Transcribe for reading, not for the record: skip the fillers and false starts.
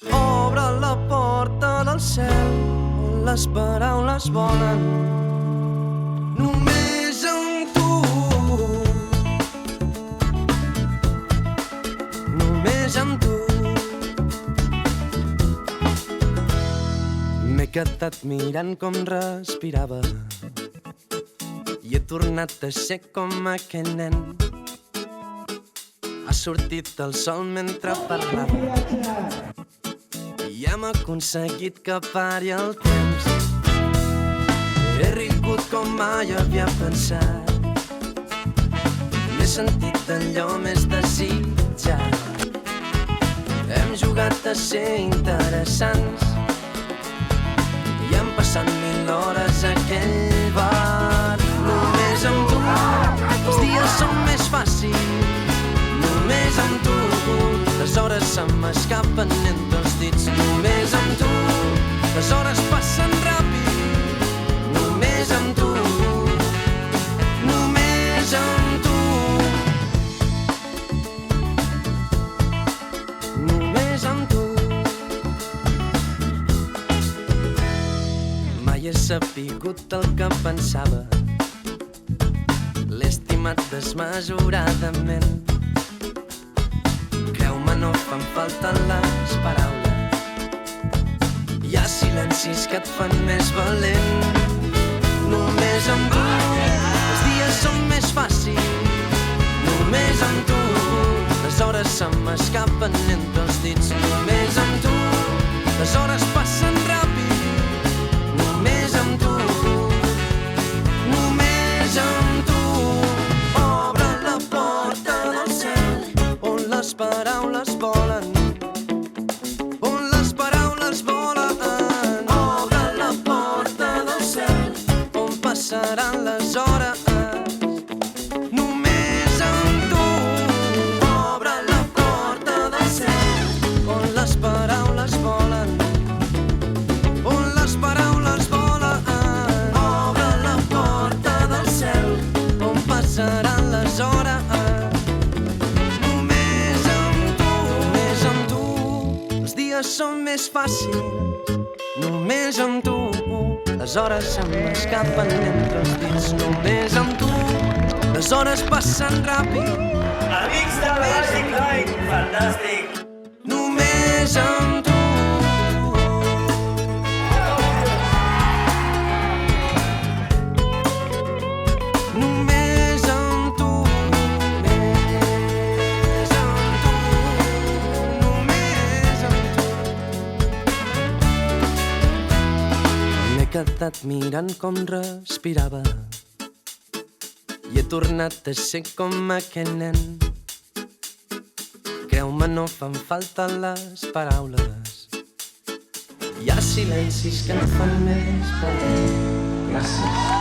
Obre la porta del cel on les paraules volen. Només amb tu. Només amb tu. M'he quedat mirant com respirava i he tornat a ser com aquell nen. Ha sortit el sol mentre parlava i hem aconseguit que pari el temps. He rigut com mai havia pensat, m'he sentit allò més desitjat. Hem jugat a ser interessants i hem passat 1000 hores a aquell bar. Només amb tu els dies són més fàcils. Només amb tu les hores se m'escapen entre els dits. Només amb tu les hores passen ràpid. Només amb tu. Només amb tu. Només amb tu. Mai he sapigut el que pensava, l'he estimat desmesuradament. Creu-me, no fan falta les paraules, hi ha silencis que et fan més valent. Només amb tu els dies són més fàcils. Només amb tu les hores se m'escapen entre els dits. Només amb tu les hores passen ràpid. Només amb tu. Només amb tu. Obre la porta del cel on les paraules volen. On les paraules volen. Obre la porta del cel on passaran les hores. Només amb tu. Obre la porta del cel on les paraules volen. On les paraules volen. Obre la porta del cel on passaran les hores. Només amb tu. Només amb tu els dies són més fàcils. Només amb tu les hores se m'escapen entre els dits. Només amb tu les hores passen ràpid. Amics de l'Elàstic Light, fantàstic! Només amb tu. Només amb tu. Només amb tu. Només amb tu. M'he quedat mirant com respirava i he tornat a ser com aquell nen. Creu-me, no fan falta les paraules, hi ha silencis que em fan més valent. Gràcies.